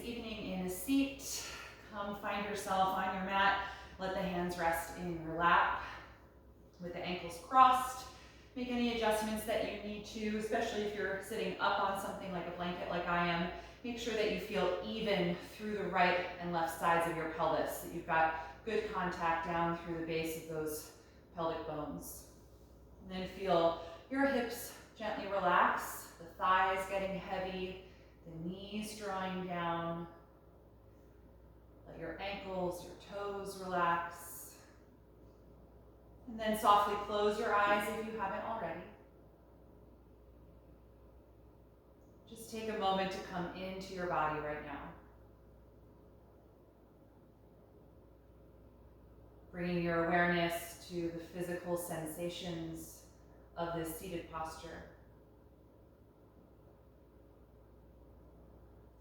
evening in a seat. Come find yourself on your mat. Let the hands rest in your lap with the ankles crossed. Make any adjustments that you need to, especially if you're sitting up on something like a blanket like I am. Make sure that you feel even through the right and left sides of your pelvis, that you've got good contact down through the base of those pelvic bones. And then feel your hips gently relax, the thighs getting heavy, the knees drawing down. Let your ankles, your toes relax. And then softly close your eyes if you haven't already. Just take a moment to come into your body right now. Bringing your awareness to the physical sensations of this seated posture.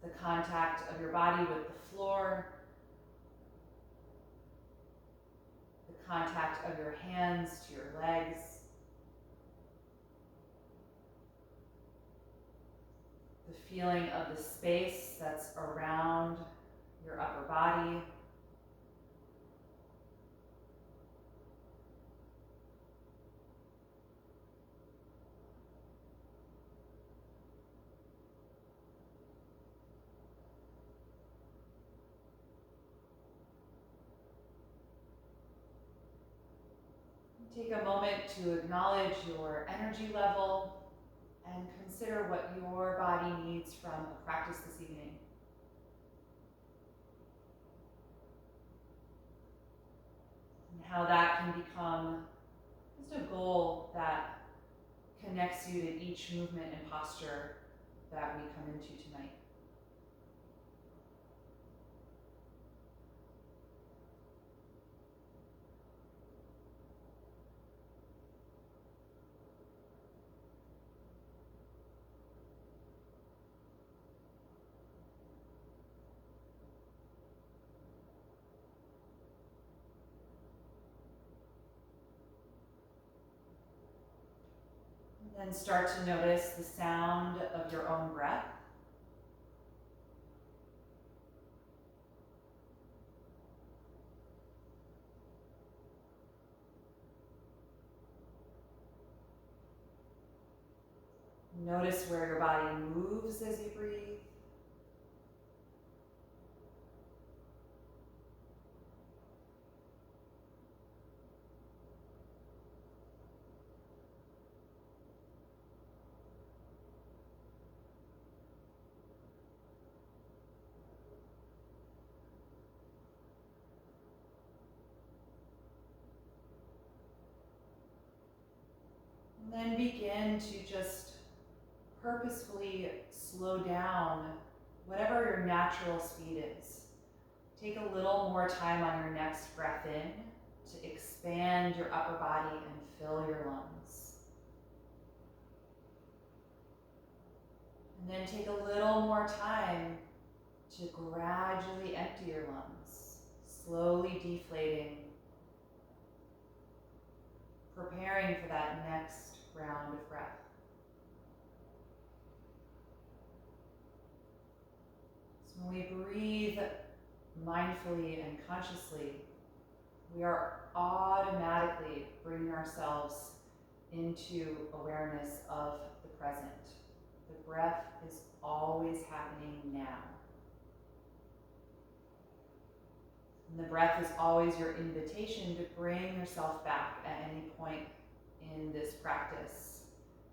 The contact of your body with the floor. The contact of your hands to your legs. The feeling of the space that's around your upper body. Take a moment to acknowledge your energy level and consider what your body needs from a practice this evening. And how that can become just a goal that connects you to each movement and posture that we come into tonight. Then start to notice the sound of your own breath. Notice where your body moves as you breathe. And then begin to just purposefully slow down whatever your natural speed is. Take a little more time on your next breath in to expand your upper body and fill your lungs. And then take a little more time to gradually empty your lungs, slowly deflating, preparing for that next round of breath. So when we breathe mindfully and consciously, we are automatically bringing ourselves into awareness of the present. The breath is always happening now. And the breath is always your invitation to bring yourself back at any point in this practice.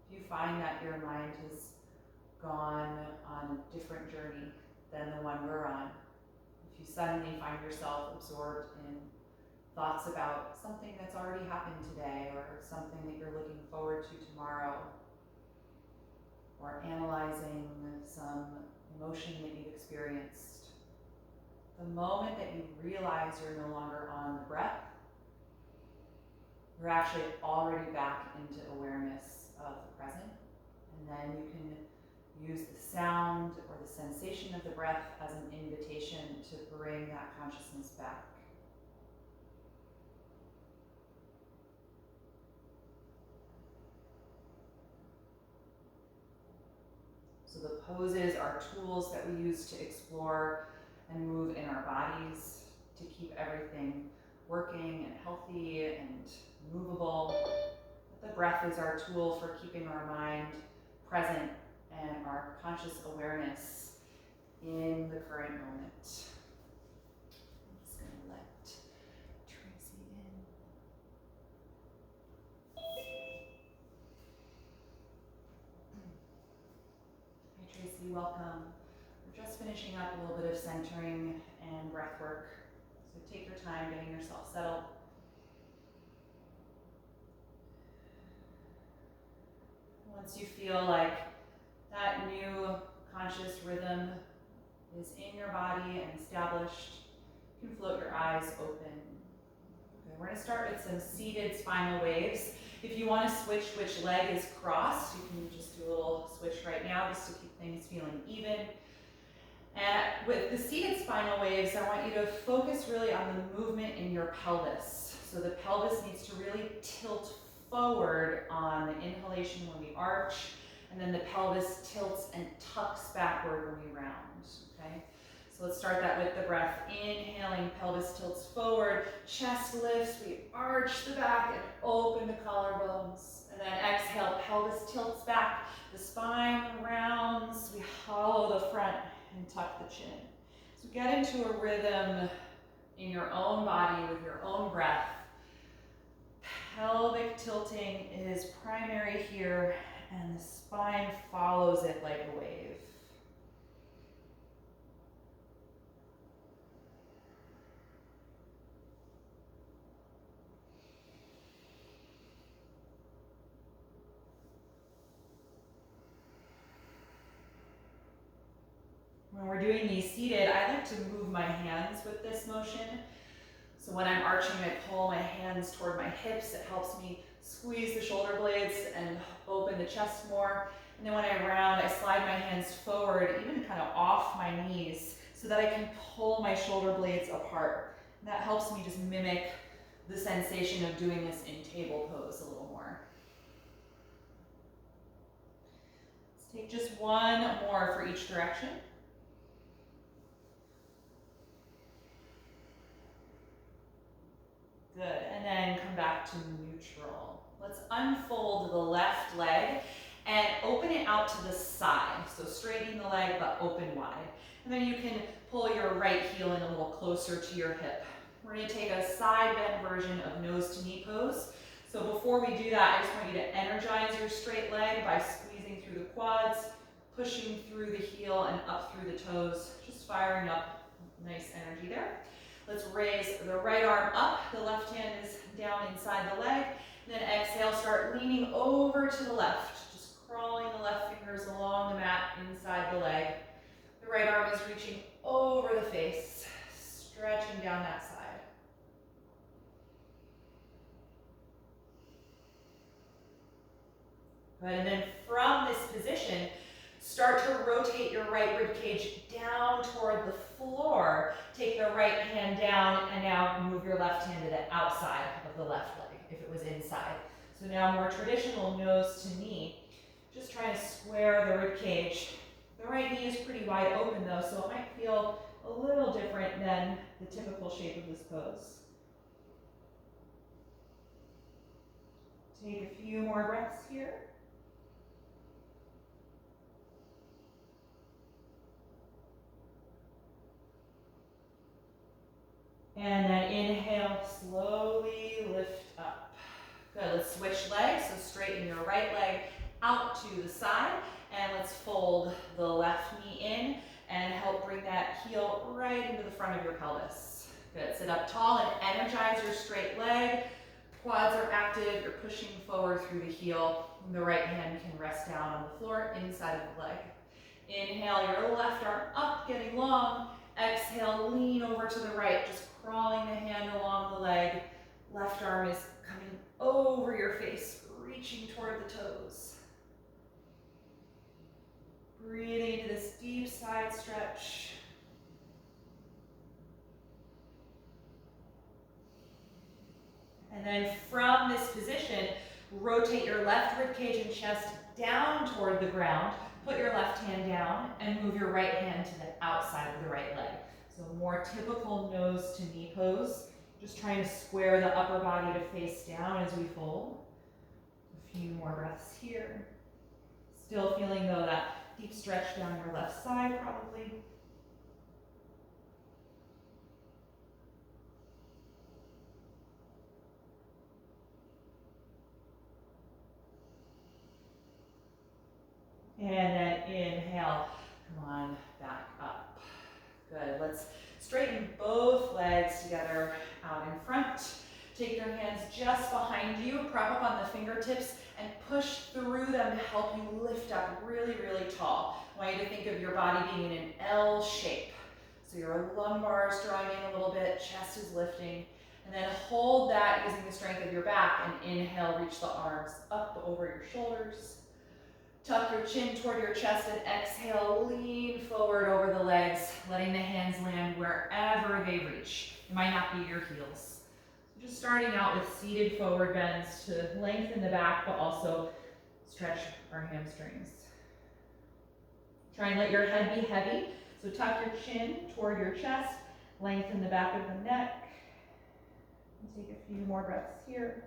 If you find that your mind has gone on a different journey than the one we're on, if you suddenly find yourself absorbed in thoughts about something that's already happened today or something that you're looking forward to tomorrow, or analyzing some emotion that you've experienced, the moment that you realize you're no longer on the breath, you're actually already back into awareness of the present. And then you can use the sound or the sensation of the breath as an invitation to bring that consciousness back. So the poses are tools that we use to explore and move in our bodies to keep everything working and healthy and movable. But the breath is our tool for keeping our mind present and our conscious awareness in the current moment. I'm just going to let Tracy in. Hi Tracy, welcome. We're just finishing up a little bit of centering and breath work. So take your time getting yourself settled. Once you feel like that new conscious rhythm is in your body and established, you can float your eyes open. Okay, we're going to start with some seated spinal waves. If you want to switch which leg is crossed, you can just do a little switch right now just to keep things feeling even. And with the seated spinal waves, I want you to focus really on the movement in your pelvis. So the pelvis needs to really tilt forward on the inhalation when we arch, and then the pelvis tilts and tucks backward when we round, okay? So let's start that with the breath. Inhaling, pelvis tilts forward, chest lifts, we arch the back and open the collarbones. And then exhale, pelvis tilts back, the spine rounds, we hollow the front and tuck the chin. So get into a rhythm in your own body with your own breath. Pelvic tilting is primary here, and the spine follows it like a wave. When we're doing these seated, I like to move my hands with this motion. So when I'm arching, I pull my hands toward my hips. It helps me squeeze the shoulder blades and open the chest more. And then when I round, I slide my hands forward, even kind of off my knees, so that I can pull my shoulder blades apart. And that helps me just mimic the sensation of doing this in table pose a little more. Let's take just one more for each direction. Good, and then come back to neutral. Let's unfold the left leg and open it out to the side. So straighten the leg, but open wide. And then you can pull your right heel in a little closer to your hip. We're gonna take a side bend version of nose to knee pose. So before we do that, I just want you to energize your straight leg by squeezing through the quads, pushing through the heel and up through the toes, just firing up nice energy there. Let's raise the right arm up, the left hand is down inside the leg, and then exhale, start leaning over to the left, just crawling the left fingers along the mat inside the leg. The right arm is reaching over the face, stretching down that side. Good, and then from this position, start to rotate your right rib cage down toward the floor. Take the right hand down and now move your left hand to the outside of the left leg if it was inside. So now more traditional nose to knee. Just trying to square the rib cage. The right knee is pretty wide open though, so it might feel a little different than the typical shape of this pose. Take a few more breaths here. And then inhale, slowly lift up. Good, let's switch legs. So straighten your right leg out to the side. And let's fold the left knee in and help bring that heel right into the front of your pelvis. Good, sit up tall and energize your straight leg. Quads are active, you're pushing forward through the heel. The right hand can rest down on the floor inside of the leg. Inhale your left arm up, getting long. Exhale, lean over to the right, just crawling the hand along the leg. Left arm is coming over your face, reaching toward the toes. Breathing into this deep side stretch. And then from this position, rotate your left rib cage and chest down toward the ground. Put your left hand down and move your right hand to the outside of the right leg. So more typical nose to knee pose. Just trying to square the upper body to face down as we fold. A few more breaths here. Still feeling though that deep stretch down your left side probably. And then inhale, come on, back up. Good, let's straighten both legs together out in front. Take your hands just behind you, prop up on the fingertips, and push through them to help you lift up really, really tall. I want you to think of your body being in an L shape. So your lumbar is drawing in a little bit, chest is lifting, and then hold that using the strength of your back, and inhale, reach the arms up over your shoulders. Tuck your chin toward your chest and exhale, lean forward over the legs, letting the hands land wherever they reach. It might not be your heels. So just starting out with seated forward bends to lengthen the back, but also stretch our hamstrings. Try and let your head be heavy. So tuck your chin toward your chest, lengthen the back of the neck. And take a few more breaths here.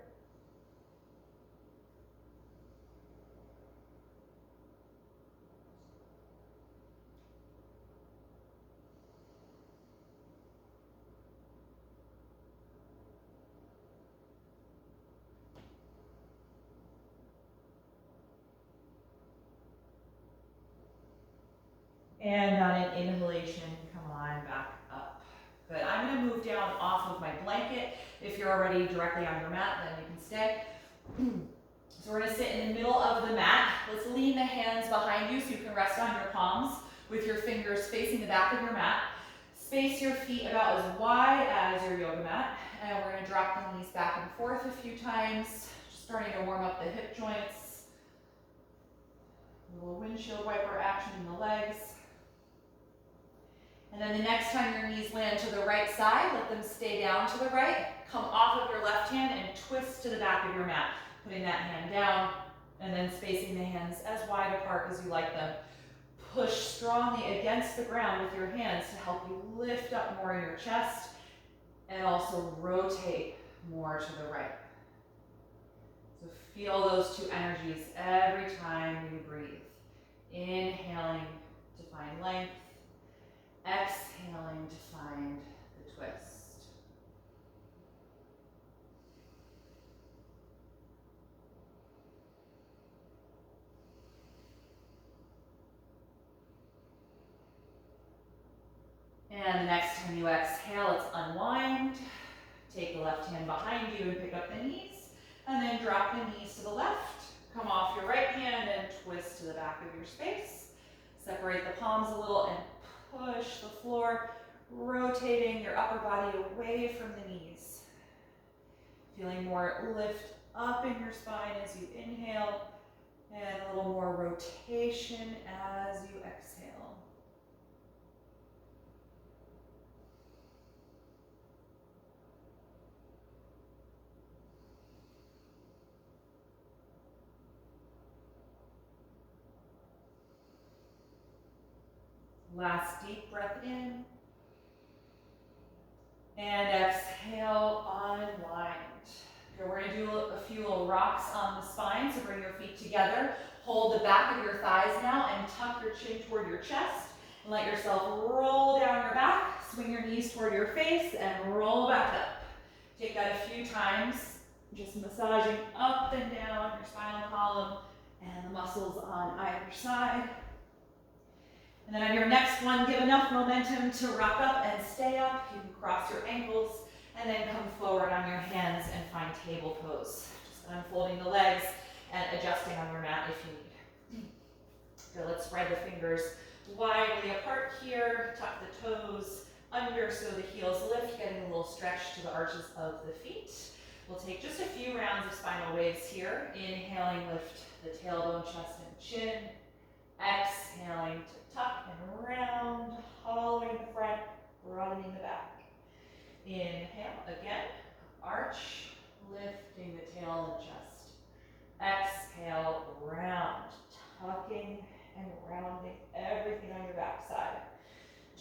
And on an inhalation, come on, back up. Good, I'm gonna move down off of my blanket. If you're already directly on your mat, then you can stay. So we're gonna sit in the middle of the mat. Let's lean the hands behind you so you can rest on your palms with your fingers facing the back of your mat. Space your feet about as wide as your yoga mat. And we're gonna drop the knees back and forth a few times, just starting to warm up the hip joints. A little windshield wiper action in the legs. And then the next time your knees land to the right side, let them stay down to the right. Come off of your left hand and twist to the back of your mat. Putting that hand down and then spacing the hands as wide apart as you like them. Push strongly against the ground with your hands to help you lift up more in your chest and also rotate more to the right. So feel those two energies every time you breathe. Inhaling to find length. Exhaling to find the twist. And the next time you exhale, let's unwind. Take the left hand behind you and pick up the knees. And then drop the knees to the left. Come off your right hand and twist to the back of your space. Separate the palms a little and push the floor, rotating your upper body away from the knees. Feeling more lift up in your spine as you inhale, and a little more rotation as you exhale. Last deep breath in. And exhale, unwind. Okay, we're gonna do a few little rocks on the spine, so bring your feet together. Hold the back of your thighs now and tuck your chin toward your chest. And let yourself roll down your back, swing your knees toward your face, and roll back up. Take that a few times, just massaging up and down your spinal column and the muscles on either side. And then on your next one, give enough momentum to rock up and stay up. You can cross your ankles and then come forward on your hands and find table pose. Just unfolding the legs and adjusting on your mat if you need. So let's spread the fingers widely apart here. Tuck the toes under so the heels lift, getting a little stretch to the arches of the feet. We'll take just a few rounds of spinal waves here. Inhaling, lift the tailbone, chest, and chin. Exhaling to tuck and round, hollowing the front, broadening the back. Inhale again, arch, lifting the tail and chest. Exhale, round, tucking and round.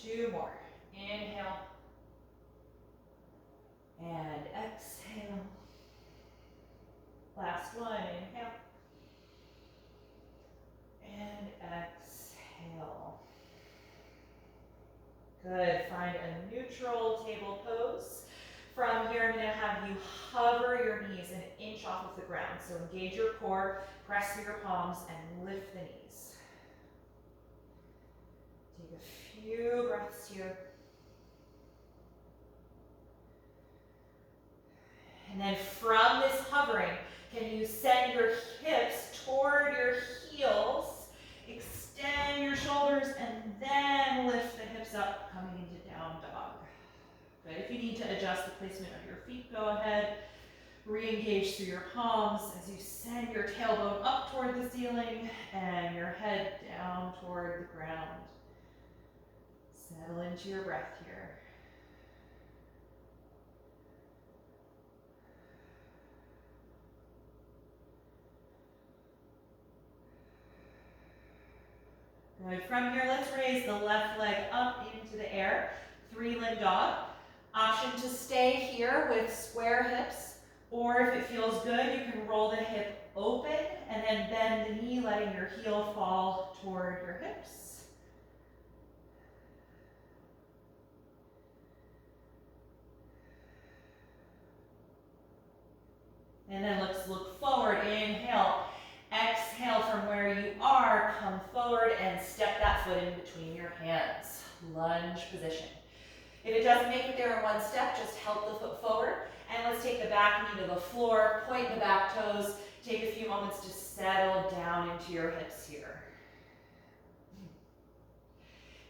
2 more. Inhale. And exhale. Last one, inhale. And exhale. Good, find a neutral table pose. From here, I'm gonna have you hover your knees an inch off of the ground. So engage your core, press through your palms, and lift the knees. Take a few breaths here. And then from this hovering, can you send your hips toward your heels, extend your shoulders, and then lift the hips up, coming into down dog. Good. If you need to adjust the placement of your feet, go ahead. Re-engage through your palms as you send your tailbone up toward the ceiling and your head down toward the ground. Settle into your breath here. Good. From here, let's raise the left leg up into the air. 3-limb dog. Option to stay here with square hips, or if it feels good, you can roll the hip open and then bend the knee, letting your heel fall toward your hips. And then let's look forward. Inhale. Exhale from where you are. Come forward and step that foot in between your hands. Lunge position. If it doesn't make it there in one step, just help the foot forward. And let's take the back knee to the floor, point the back toes. Take a few moments to settle down into your hips here.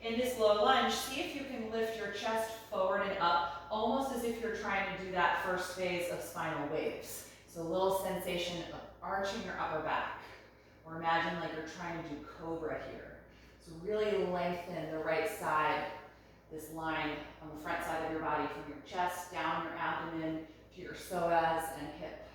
In this low lunge, see if you can lift your chest forward and up, almost as if you're trying to do that first phase of spinal waves. So a little sensation of arching your upper back. Or imagine like you're trying to do cobra here. So really lengthen the right side, this line on the front side of your body from your chest, down your abdomen, to your psoas and hip.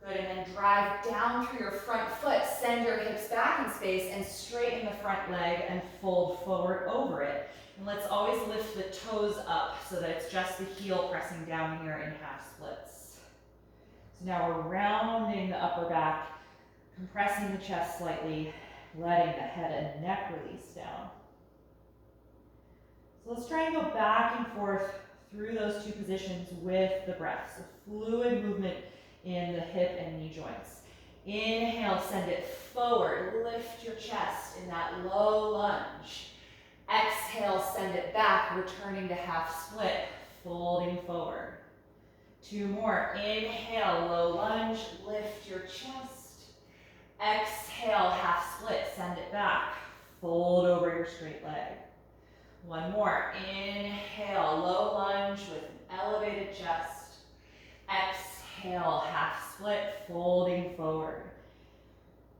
Good, and then drive down through your front foot. Send your hips back in space and straighten the front leg and fold forward over it. And let's always lift the toes up so that it's just the heel pressing down here in half splits. So now we're rounding the upper back, compressing the chest slightly, letting the head and neck release down. So let's try and go back and forth through those two positions with the breath. So fluid movement in the hip and knee joints. Inhale, send it forward. Lift your chest in that low lunge. Exhale, send it back, returning to half split, folding forward. 2 more. Inhale, low lunge, lift your chest. Exhale, half split, send it back, fold over your straight leg. 1 more. Inhale, low lunge with an elevated chest. Exhale, half split, folding forward.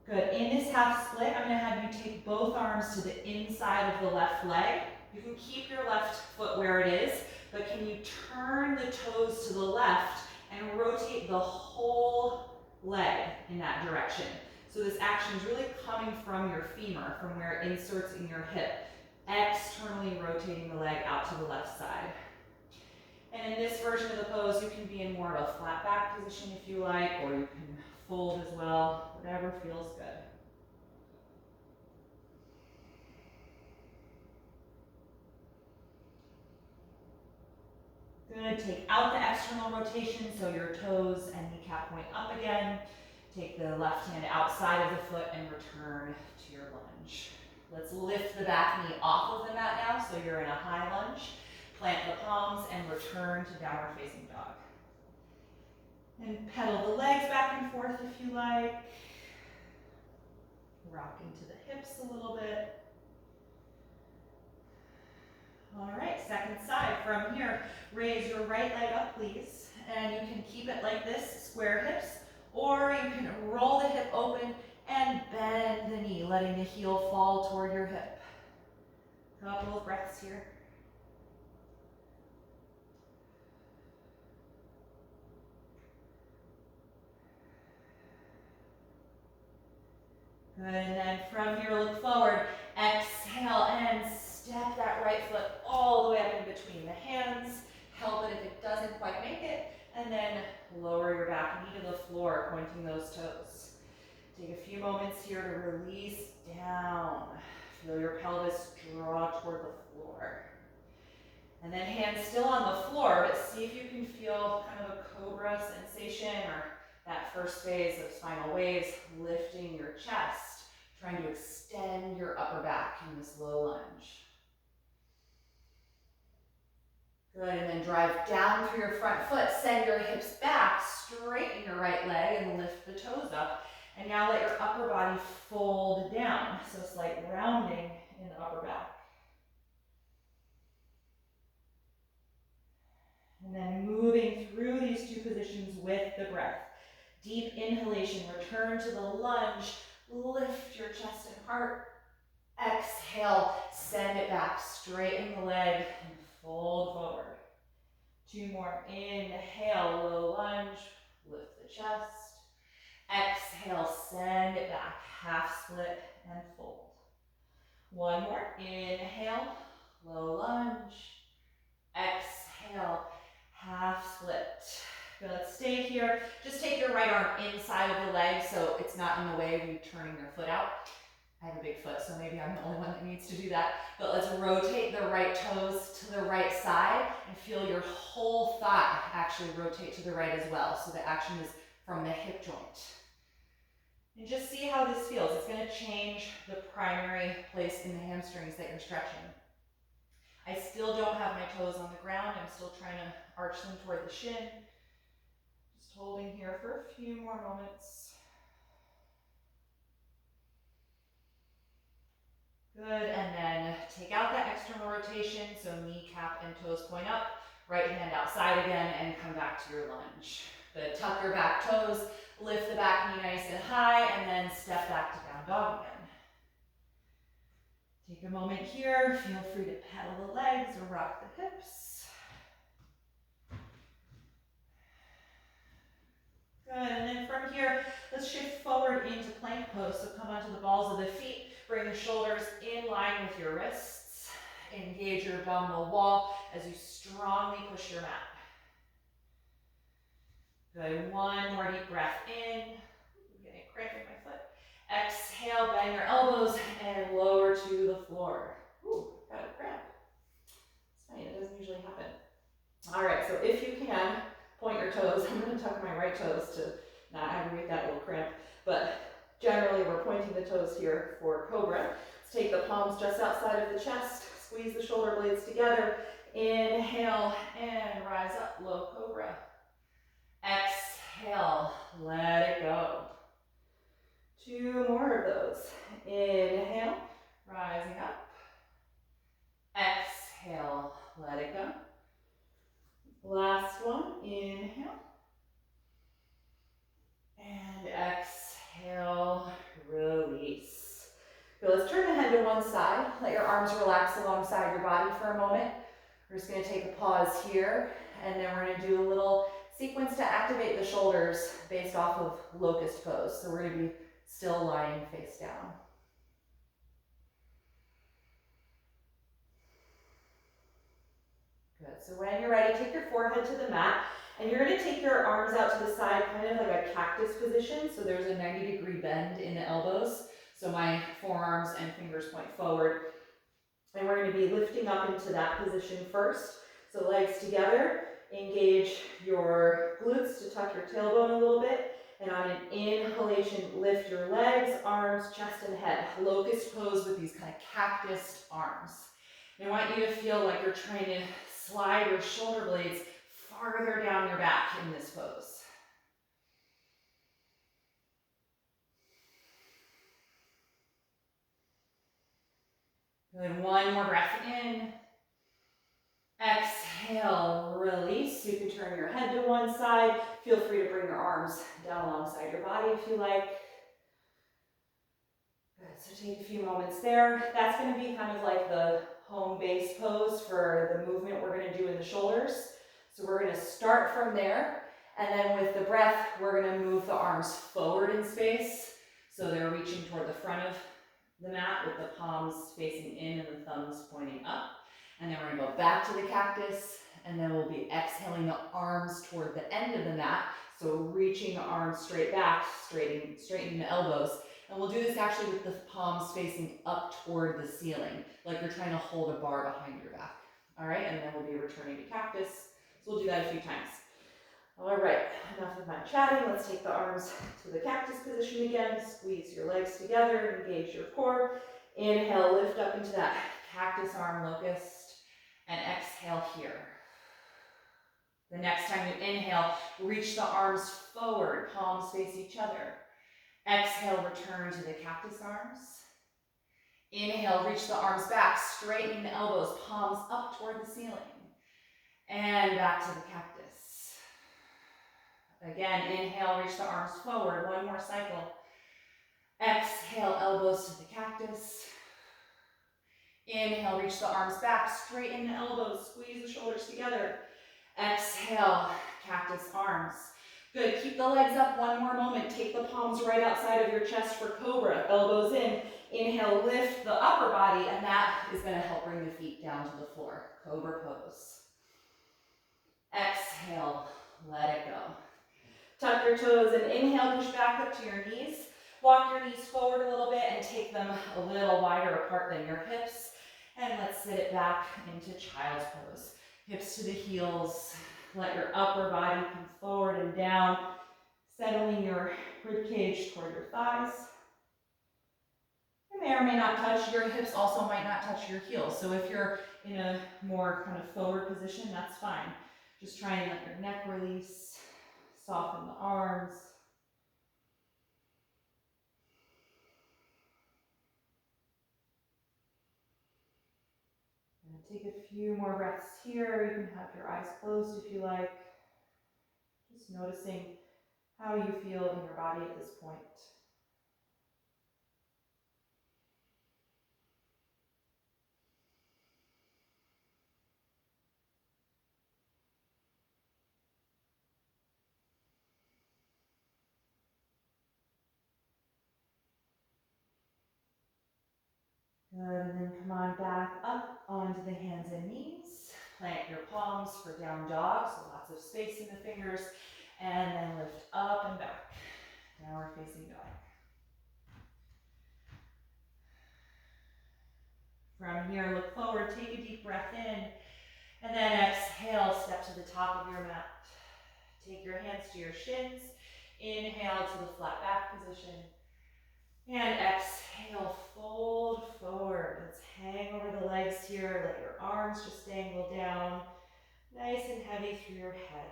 Good. In this half split, I'm going to have you take both arms to the inside of the left leg. You can keep your left foot where it is, but can you turn the toes to the left and rotate the whole leg in that direction? So this action is really coming from your femur, from where it inserts in your hip, externally rotating the leg out to the left side. And in this version of the pose, you can be in more of a flat back position if you like, or you can fold as well, whatever feels good. Good, take out the external rotation so your toes and kneecap point up again. Take the left hand outside of the foot and return to your lunge. Let's lift the back knee off of the mat now so you're in a high lunge. Plant the palms and return to downward facing dog. And pedal the legs back and forth if you like. Rock into the hips a little bit. All right, second side. From here, raise your right leg up, please. And you can keep it like this, square hips, or you can roll the hip open and bend the knee, letting the heel fall toward your hip. Couple of breaths here. Good, and then from here, look forward. Exhale. pointing those toes. Take a few moments here to release down. Feel your pelvis draw toward the floor. And then hands still on the floor, but see if you can feel kind of a cobra sensation or that first phase of spinal waves, lifting your chest, trying to extend your upper back in this low lunge. Good, and then drive down through your front foot, send your hips back, straighten your right leg and lift the toes up. And now let your upper body fold down, so slight rounding in the upper back. And then moving through these two positions with the breath. Deep inhalation, return to the lunge, lift your chest and heart. Exhale, send it back, straighten the leg and fold forward. Two more, inhale, low lunge, lift the chest. Exhale, send it back, half split and fold. One more, inhale, low lunge. Exhale, half split. Good, let's stay here. Just take your right arm inside of the leg so it's not in the way of you turning your foot out. I have a big foot, so maybe I'm the only one that needs to do that. But let's rotate the right toes to the right side and feel your whole thigh actually rotate to the right as well. So the action is from the hip joint. And just see how this feels. It's going to change the primary place in the hamstrings that you're stretching. I still don't have my toes on the ground. I'm still trying to arch them toward the shin. Just holding here for a few more moments. Good, and then take out that external rotation, so kneecap and toes point up, right hand outside again, and come back to your lunge. Good, tuck your back toes, lift the back knee nice and high, and then step back to down dog again. Take a moment here, feel free to pedal the legs or rock the hips. Good, and then from here, let's shift forward into plank pose, so come onto the balls of the feet. Bring the shoulders in line with your wrists. Engage your abdominal wall as you strongly push your mat. Good, one more deep breath in. I'm getting a cramp in my foot. Exhale, bend your elbows and lower to the floor. Ooh, got a cramp. It's funny, it doesn't usually happen. All right, so if you can, point your toes. I'm gonna tuck my right toes to not aggravate that little cramp, but generally, we're pointing the toes here for cobra. Let's take the palms just outside of the chest, squeeze the shoulder blades together, inhale and rise up, low cobra. Exhale, let it go. Two more of those. Inhale, rising up. Exhale, let it go. Last one, inhale. And exhale, release. Good, let's turn the head to one side. Let your arms relax alongside your body for a moment. We're just going to take a pause here, and then we're going to do a little sequence to activate the shoulders based off of locust pose. So we're going to be still lying face down. Good, so when you're ready, take your forehead to the mat. And you're going to take your arms out to the side, kind of like a cactus position. So there's a 90-degree bend in the elbows. So my forearms and fingers point forward. And we're going to be lifting up into that position first. So legs together, engage your glutes to tuck your tailbone a little bit. And on an inhalation, lift your legs, arms, chest, and head. Locust pose with these kind of cactus arms. And I want you to feel like you're trying to slide your shoulder blades farther down your back in this pose. Good, one more breath in. Exhale, release. You can turn your head to one side. Feel free to bring your arms down alongside your body if you like. Good, so take a few moments there. That's going to be kind of like the home base pose for the movement we're going to do in the shoulders. So we're going to start from there, and then with the breath, we're going to move the arms forward in space. So they're reaching toward the front of the mat with the palms facing in and the thumbs pointing up. And then we're going to go back to the cactus, and then we'll be exhaling the arms toward the end of the mat. So reaching the arms straight back, straightening the elbows. And we'll do this actually with the palms facing up toward the ceiling, like you're trying to hold a bar behind your back. All right, and then we'll be returning to cactus. So we'll do that a few times. All right, enough of my chatting. Let's take the arms to the cactus position again. Squeeze your legs together, engage your core. Inhale, lift up into that cactus arm locust, and exhale here. The next time you inhale, reach the arms forward, palms face each other. Exhale, return to the cactus arms. Inhale, reach the arms back, straightening the elbows, palms up toward the ceiling. And back to the cactus. Again, inhale, reach the arms forward, one more cycle. Exhale, elbows to the cactus. Inhale, reach the arms back, straighten the elbows, squeeze the shoulders together. Exhale, cactus arms. Good, keep the legs up one more moment. Take the palms right outside of your chest for cobra, elbows in. Inhale, lift the upper body, and that is gonna help bring the feet down to the floor. Cobra pose. Exhale, let it go. Tuck your toes and inhale, push back up to your knees. Walk your knees forward a little bit and take them a little wider apart than your hips. And let's sit it back into child's pose. Hips to the heels. Let your upper body come forward and down, settling your rib cage toward your thighs. You may or may not touch, your hips also might not touch your heels. So if you're in a more kind of forward position, that's fine. Just try and let your neck release, soften the arms. And take a few more breaths here. You can have your eyes closed if you like. Just noticing how you feel in your body at this point. Good, and then come on back up onto the hands and knees. Plant your palms for down dog, so lots of space in the fingers. And then lift up and back. Downward facing dog. From here, look forward, take a deep breath in. And then exhale, step to the top of your mat. Take your hands to your shins. Inhale to the flat back position. And exhale, fold forward. Let's hang over the legs here. Let your arms just dangle down. Nice and heavy through your head.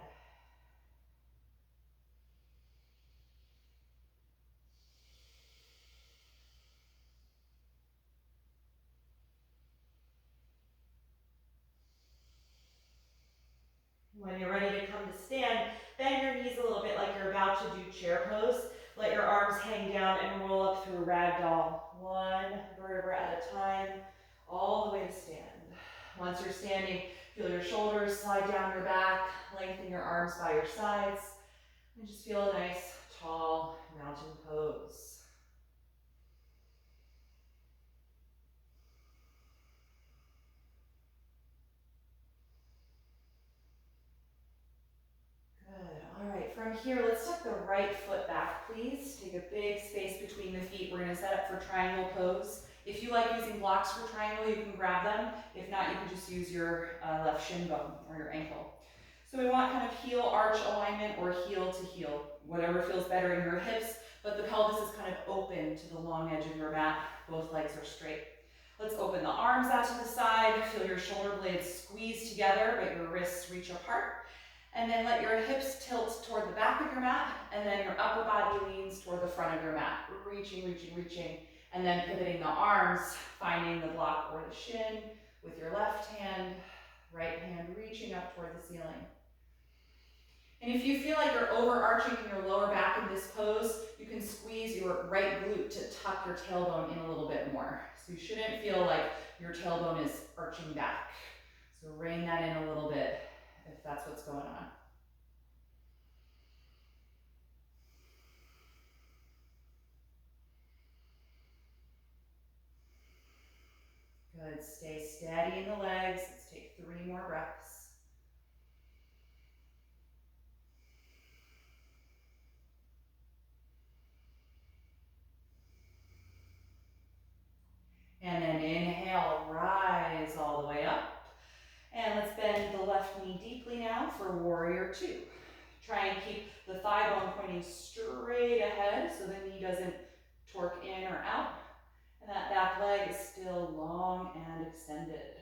When you're ready to come to stand, bend your knees a little bit like you're about to do chair pose. Let your arms hang down and roll up through ragdoll. One vertebra at a time, all the way to stand. Once you're standing, feel your shoulders slide down your back, lengthen your arms by your sides, and just feel a nice, tall mountain pose. All right, from here, let's tuck the right foot back, please. Take a big space between the feet. We're gonna set up for triangle pose. If you like using blocks for triangle, you can grab them. If not, you can just use your left shin bone or your ankle. So we want kind of heel arch alignment or heel to heel, whatever feels better in your hips, but the pelvis is kind of open to the long edge of your mat. Both legs are straight. Let's open the arms out to the side. Feel your shoulder blades squeeze together, but your wrists reach apart. And then let your hips tilt toward the back of your mat, and then your upper body leans toward the front of your mat. Reaching, reaching, reaching, and then pivoting the arms, finding the block or the shin with your left hand, right hand reaching up toward the ceiling. And if you feel like you're overarching in your lower back in this pose, you can squeeze your right glute to tuck your tailbone in a little bit more. So you shouldn't feel like your tailbone is arching back. So rein that in a little bit if that's what's going on. Good, stay steady in the legs. Let's take 3 more breaths. now for warrior two. Try and keep the thigh bone pointing straight ahead so the knee doesn't torque in or out. And that back leg is still long and extended.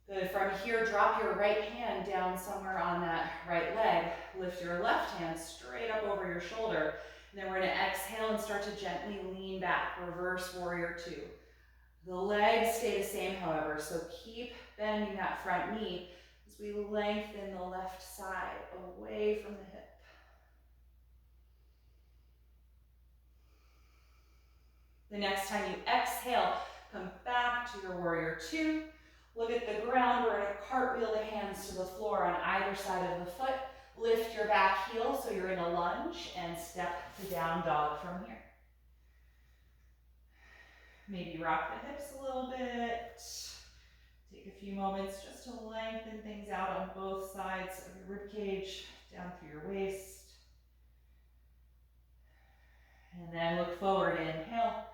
Good. From here, drop your right hand down somewhere on that right leg. Lift your left hand straight up over your shoulder. And then we're going to exhale and start to gently lean back. Reverse warrior two. The legs stay the same, however, so keep bending that front knee as we lengthen the left side away from the hip. The next time you exhale, come back to your warrior two. Look at the ground. We're going to cartwheel the hands to the floor on either side of the foot. Lift your back heel so you're in a lunge and step to down dog from here. Maybe rock the hips a little bit. Take a few moments just to lengthen things out on both sides of your rib cage, down through your waist. And then look forward, inhale.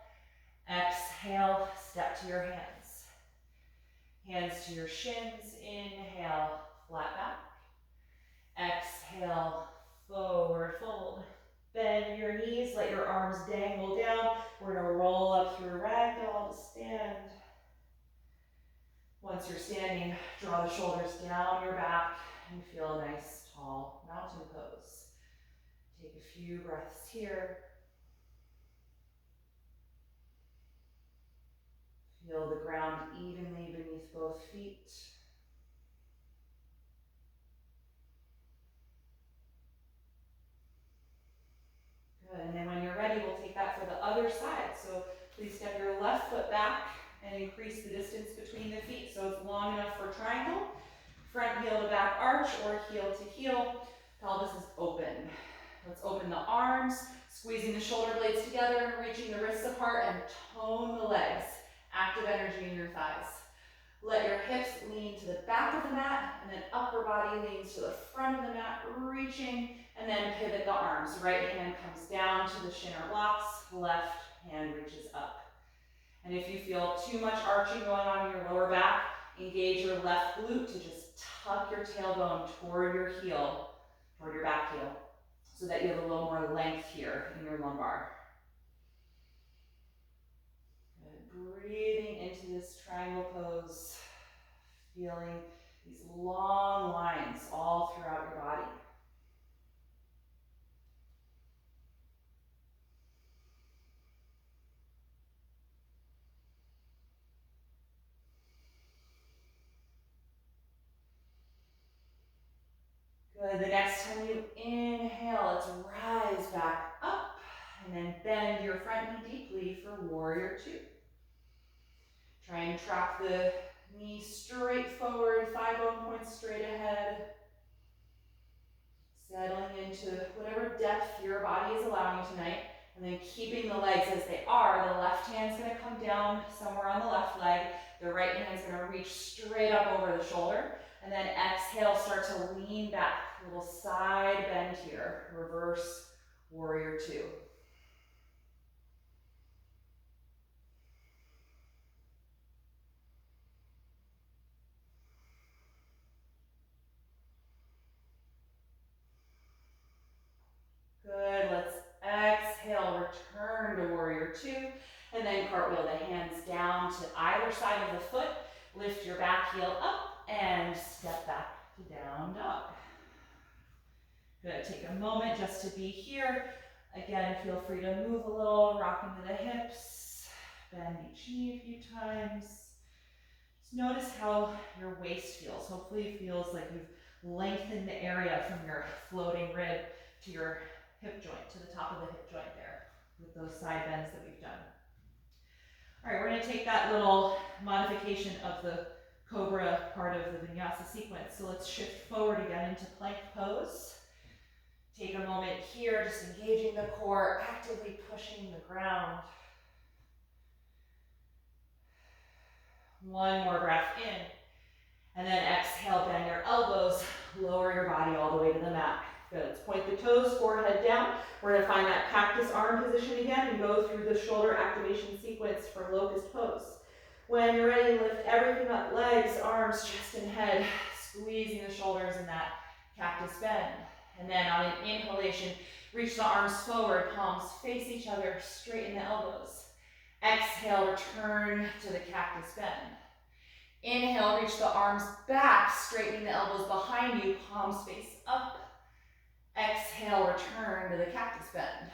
Exhale, step to your hands. Hands to your shins, inhale, flat back. Exhale, forward fold. Bend your knees, let your arms dangle down. We're gonna roll up through ragdoll to stand. Once you're standing, draw the shoulders down your back and feel a nice tall mountain pose. Take a few breaths here. Feel the ground evenly beneath both feet. Good, and then when you're ready, we'll take that for the other side. So please step your left foot back and increase the distance between the feet so it's long enough for triangle. Front heel to back arch or heel to heel. Pelvis is open. Let's open the arms, squeezing the shoulder blades together and reaching the wrists apart and tone the legs. Active energy in your thighs. Let your hips lean to the back of the mat and then upper body leans to the front of the mat, reaching, and then pivot the arms. Right hand comes down to the shin or blocks, left hand reaches up. And if you feel too much arching going on in your lower back, engage your left glute to just tuck your tailbone toward your heel, toward your back heel, so that you have a little more length here in your lumbar. Breathing into this triangle pose, feeling these long lines all throughout your body. Good. The next time you inhale, let's rise back up and then bend your front knee deeply for warrior two. Try and track the knee straight forward, thigh bone points straight ahead. Settling into whatever depth your body is allowing tonight. And then keeping the legs as they are. The left hand's going to come down somewhere on the left leg. The right hand's going to reach straight up over the shoulder. And then exhale, start to lean back. A little side bend here. Reverse warrior two. Good, let's exhale, return to warrior two, and then cartwheel the hands down to either side of the foot. Lift your back heel up and step back to down dog. Good, take a moment just to be here. Again, feel free to move a little, rock into the hips, bend each knee a few times. Just notice how your waist feels. Hopefully it feels like you've lengthened the area from your floating rib to your hip joint, to the top of the hip joint there, with those side bends that we've done. All right, we're going to take that little modification of the cobra part of the vinyasa sequence. So let's shift forward again into plank pose. Take a moment here, just engaging the core, actively pushing the ground. One more breath in, and then exhale, bend your elbows, lower your body all the way to the mat. Good, let's point the toes, forehead down. We're gonna find that cactus arm position again and go through the shoulder activation sequence for locust pose. When you're ready, lift everything up, legs, arms, chest, and head, squeezing the shoulders in that cactus bend. And then on an inhalation, reach the arms forward, palms face each other, straighten the elbows. Exhale, return to the cactus bend. Inhale, reach the arms back, straightening the elbows behind you, palms face up. Exhale, return to the cactus bend.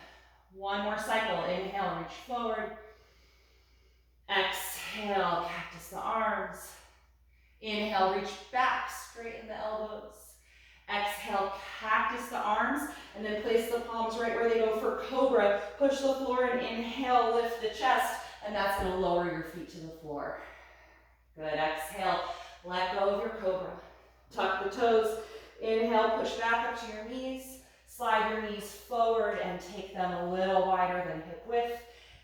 One more cycle. Inhale, reach forward. Exhale, cactus the arms. Inhale, reach back, straighten the elbows. Exhale, cactus the arms, and then place the palms right where they go for cobra. Push the floor and inhale, lift the chest, and that's going to lower your feet to the floor. Good, exhale, let go of your cobra. Tuck the toes, inhale, push back up to your knees, slide your knees forward and take them a little wider than hip width.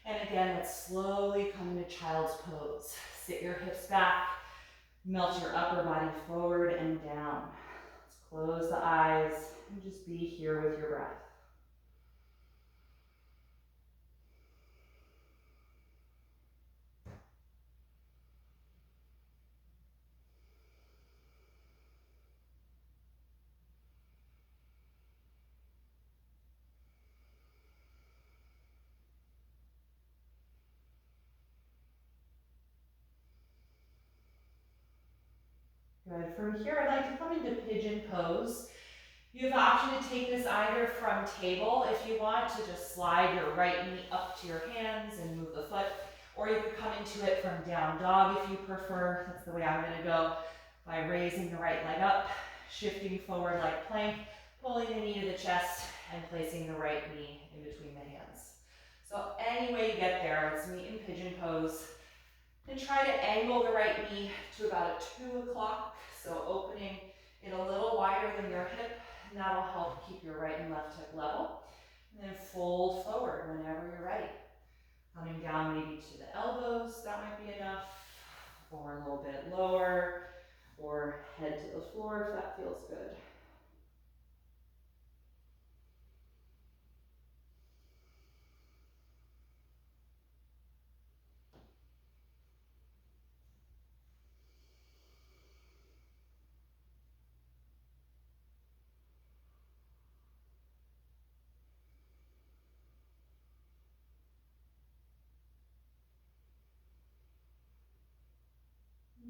And again, let's slowly come into child's pose. Sit your hips back, melt your upper body forward and down. Let's close the eyes and just be here with your breath. Good. From here, I'd like to come into pigeon pose. You have the option to take this either from table if you want to just slide your right knee up to your hands and move the foot, or you could come into it from down dog if you prefer. That's the way I'm going to go, by raising the right leg up, shifting forward like plank, pulling the knee to the chest, and placing the right knee in between the hands. So any way you get there, let's meet in pigeon pose. And try to angle the right knee to about a 2 o'clock, so opening it a little wider than your hip, and that'll help keep your right and left hip level. And then fold forward whenever you're ready. Coming down maybe to the elbows, that might be enough, or a little bit lower, or head to the floor if that feels good.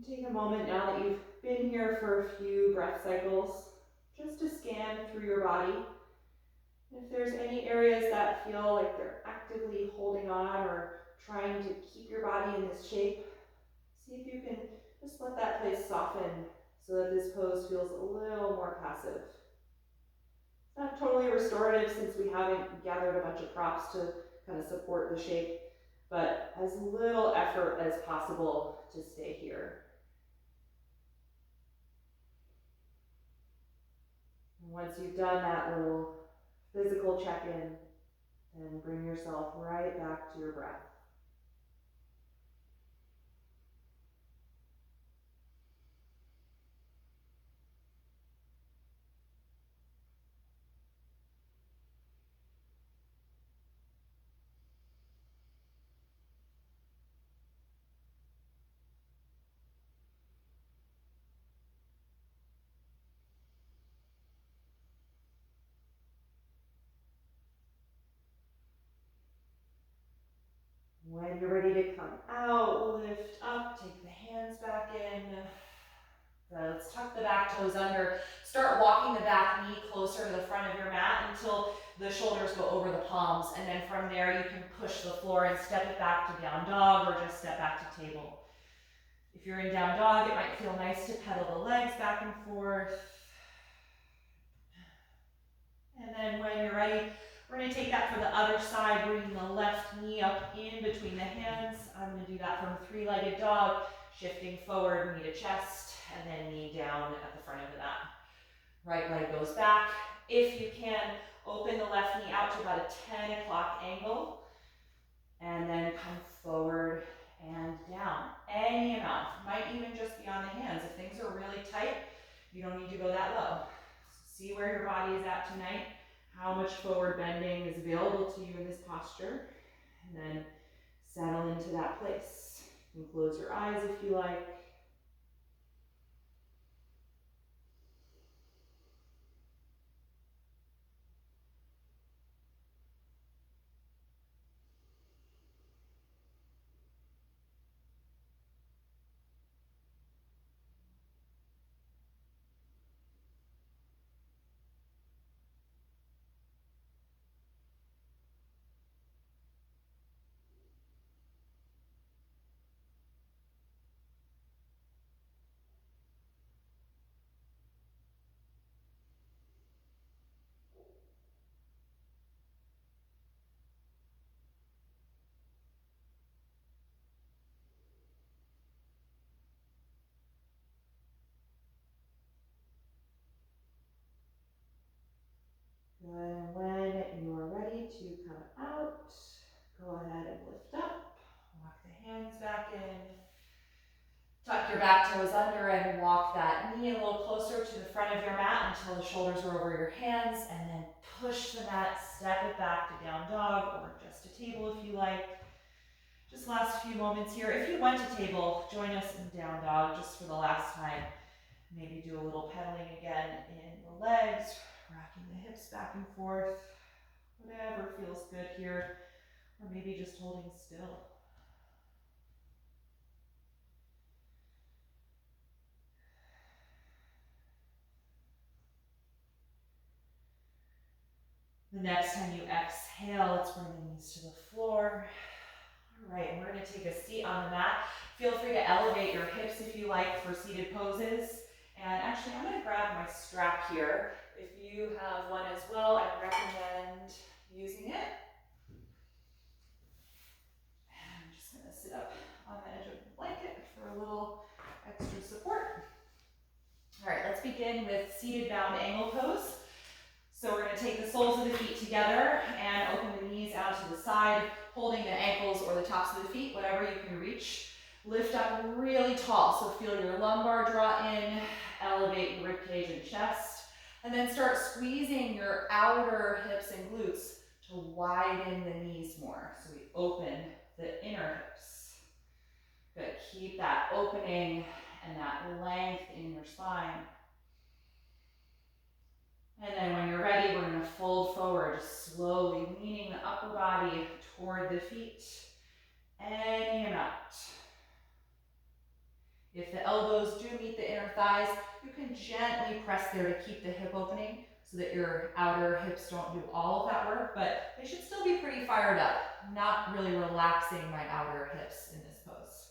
Take a moment now that you've been here for a few breath cycles, just to scan through your body. If there's any areas that feel like they're actively holding on or trying to keep your body in this shape, see if you can just let that place soften so that this pose feels a little more passive. It's not totally restorative since we haven't gathered a bunch of props to kind of support the shape, but as little effort as possible to stay here. And once you've done that little physical check-in, then bring yourself right back to your breath. When you're ready to come out, lift up, take the hands back in. Let's tuck the back toes under. Start walking the back knee closer to the front of your mat until the shoulders go over the palms. And then from there, you can push the floor and step it back to down dog or just step back to table. If you're in down dog, it might feel nice to pedal the legs back and forth. And then when you're ready, we're going to take that for the other side, bringing the left knee up in between the hands. I'm going to do that from three-legged dog, shifting forward, knee to chest, and then knee down at the front of the mat. Right leg goes back. If you can, open the left knee out to about a 10 o'clock angle, and then come forward and down. Any amount. Might even just be on the hands. If things are really tight, you don't need to go that low. See where your body is at tonight, how much forward bending is available to you in this posture, and then settle into that place. You can close your eyes if you like. Good, and when you are ready to come out, go ahead and lift up, walk the hands back in, tuck your back toes under and walk that knee a little closer to the front of your mat until the shoulders are over your hands, and then push the mat, step it back to down dog or just a table if you like. Just last few moments here. If you went to table, join us in down dog just for the last time. Maybe do a little pedaling again in the legs, rocking the hips back and forth, whatever feels good here, or maybe just holding still. The next time you exhale, let's bring the knees to the floor. All right, and we're going to take a seat on the mat. Feel free to elevate your hips if you like for seated poses. And actually, I'm going to grab my strap here. If you have one as well, I recommend using it. And I'm just going to sit up on the edge of the blanket for a little extra support. All right, let's begin with seated bound angle pose. So we're going to take the soles of the feet together and open the knees out to the side, holding the ankles or the tops of the feet, whatever you can reach. Lift up really tall, so feel your lumbar draw in, elevate your ribcage and chest, and then start squeezing your outer hips and glutes to widen the knees more. So we open the inner hips. Good, keep that opening and that length in your spine. And then when you're ready, we're going to fold forward, slowly leaning the upper body toward the feet and out. If the elbows do meet the inner thighs, you can gently press there to keep the hip opening so that your outer hips don't do all of that work, but they should still be pretty fired up, not really relaxing my outer hips in this pose.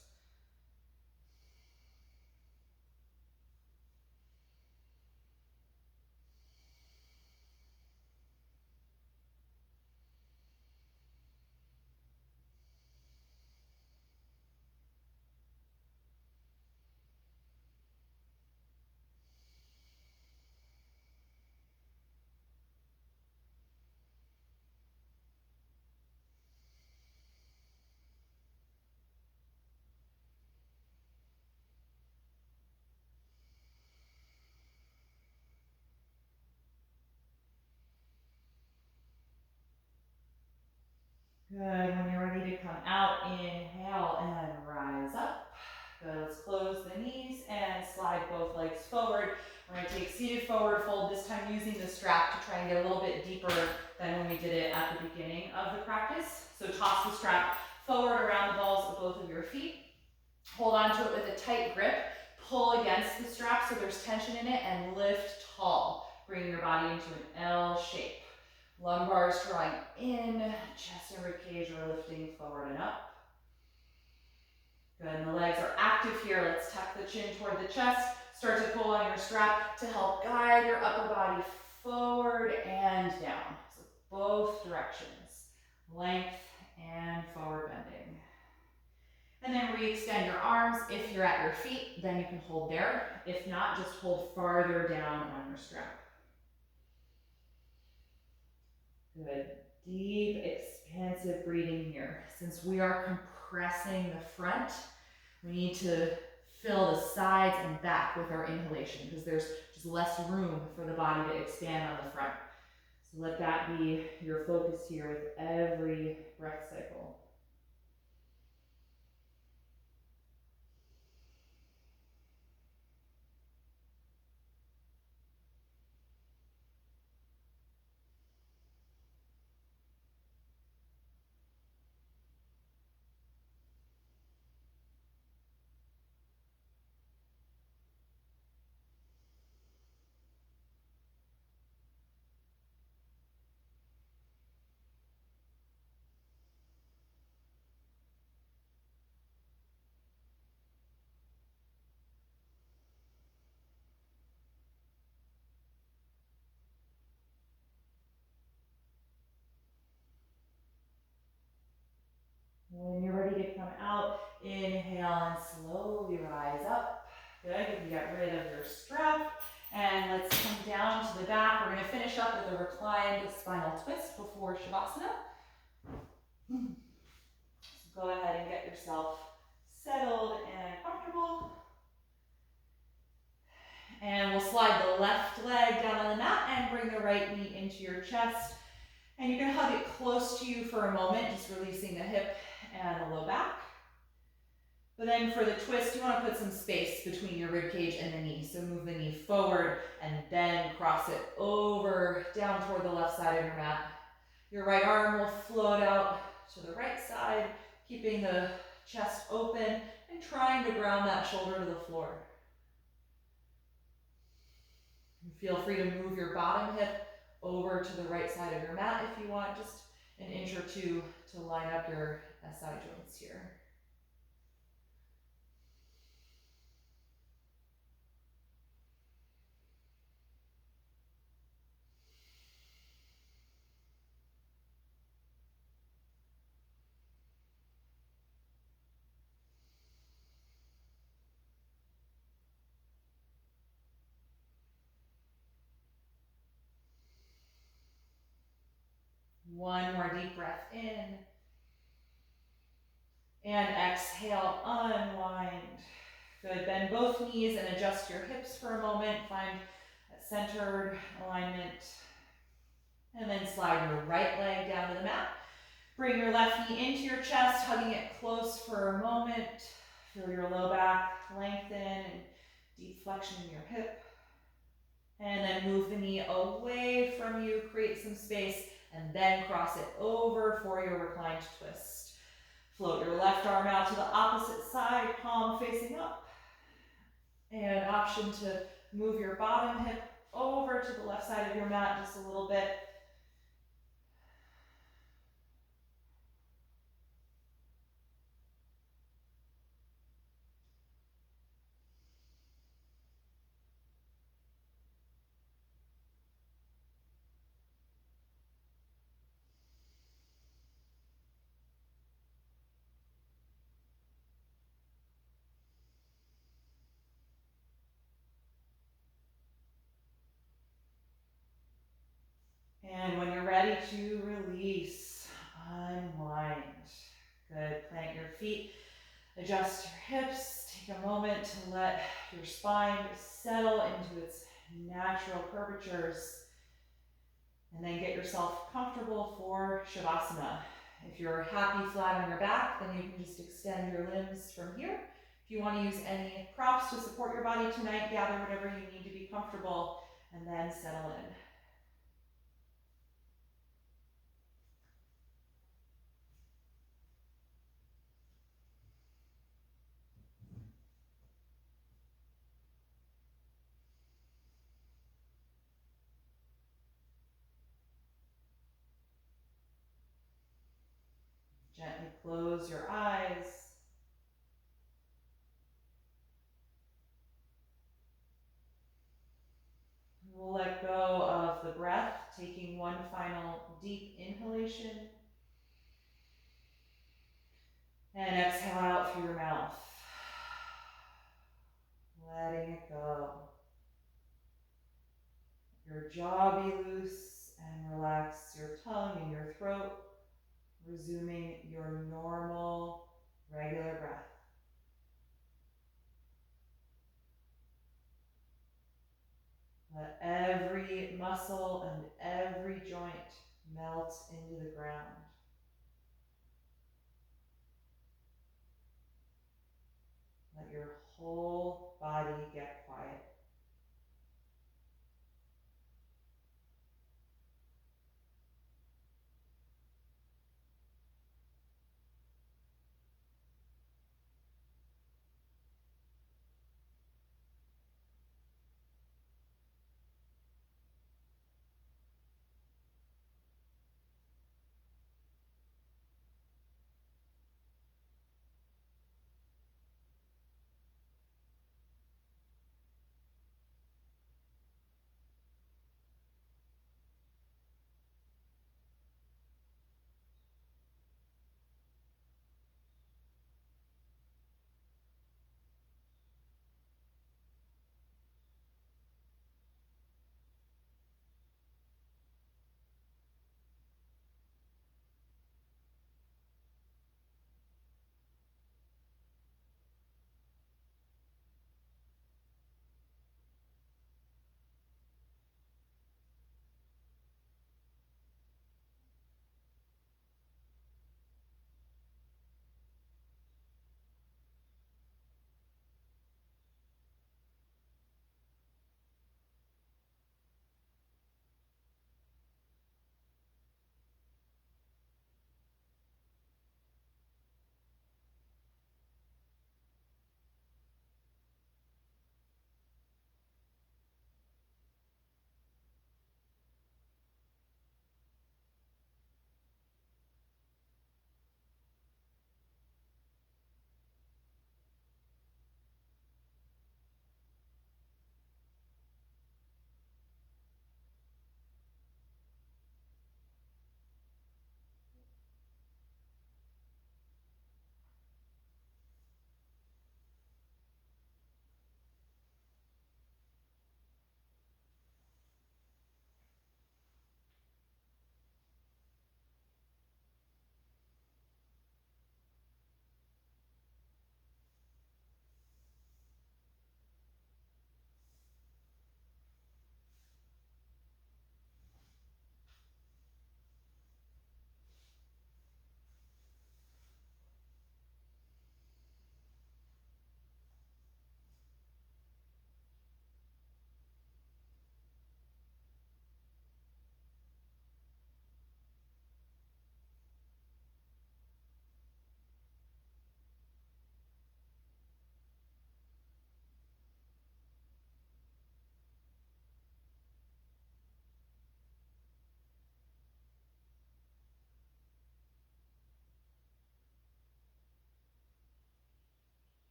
Good, when you're ready to come out, inhale and rise up. Good, let's close the knees and slide both legs forward. We're going to take seated forward fold, this time using the strap to try and get a little bit deeper than when we did it at the beginning of the practice. So toss the strap forward around the balls of both of your feet. Hold on to it with a tight grip. Pull against the strap so there's tension in it and lift tall. Bring your body into an L shape. Lumbars drawing in, chest and ribcage are lifting forward and up. Good, and the legs are active here. Let's tuck the chin toward the chest. Start to pull on your strap to help guide your upper body forward and down. So both directions, length and forward bending. And then re-extend your arms. If you're at your feet, then you can hold there. If not, just hold farther down on your strap. Good, deep, expansive breathing here. Since we are compressing the front, we need to fill the sides and back with our inhalation because there's just less room for the body to expand on the front. So let that be your focus here with every breath cycle. out. Inhale and slowly rise up. Good, you can get rid of your strap. And let's come down to the back. We're gonna finish up with a reclined spinal twist before Shavasana. So go ahead and get yourself settled and comfortable. And we'll slide the left leg down on the mat and bring the right knee into your chest. And you can hug it close to you for a moment, just releasing the hip and the low back. But then for the twist, you want to put some space between your rib cage and the knee. So move the knee forward and then cross it over down toward the left side of your mat. Your right arm will float out to the right side, keeping the chest open and trying to ground that shoulder to the floor. Feel free to move your bottom hip over to the right side of your mat if you want, just an inch or two to line up your SI joints here. One more deep breath in. And exhale, unwind. Good, bend both knees and adjust your hips for a moment. Find a centered alignment. And then slide your right leg down to the mat. Bring your left knee into your chest, hugging it close for a moment. Feel your low back lengthen and deep flexion in your hip. And then move the knee away from you, create some space, and then cross it over for your reclined twist. Float your left arm out to the opposite side, palm facing up. And option to move your bottom hip over to the left side of your mat just a little bit. And when you're ready to release, unwind. Good, plant your feet, adjust your hips, take a moment to let your spine settle into its natural curvatures, and then get yourself comfortable for Shavasana. If you're happy flat on your back, then you can just extend your limbs from here. If you want to use any props to support your body tonight, gather whatever you need to be comfortable, and then settle in. Gently close your eyes. We'll let go of the breath, taking one final deep inhalation. And exhale out through your mouth. Letting it go. Your jaw be loose and relax your tongue and your throat, resuming your normal, regular breath. Let every muscle and every joint melt into the ground. Let your whole body get quiet.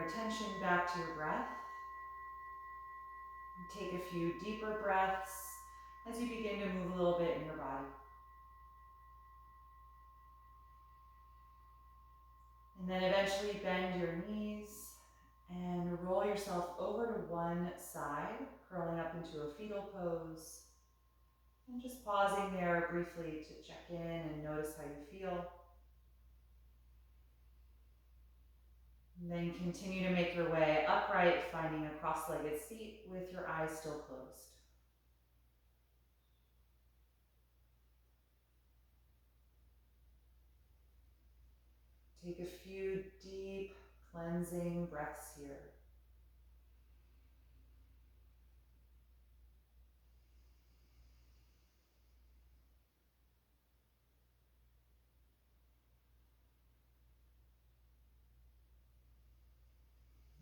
attention back to your breath. And take a few deeper breaths as you begin to move a little bit in your body. And then eventually bend your knees and roll yourself over to one side, curling up into a fetal pose. And just pausing there briefly to check in and notice how you feel. And then continue to make your way upright, finding a cross-legged seat with your eyes still closed. Take a few deep, cleansing breaths here.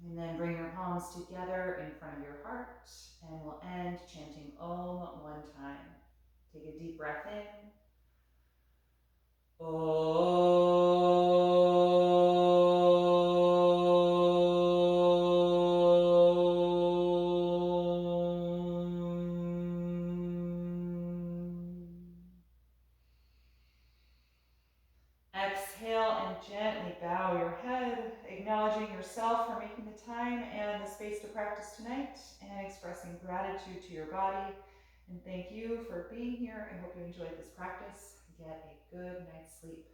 And then bring your palms together in front of your heart, and we'll end chanting Om one time. Take a deep breath in. Exhale and gently bow your head, acknowledging yourself for making the time and the space to practice tonight, and expressing gratitude to your body. And thank you for being here. I hope you enjoyed this practice. Get a good night's sleep.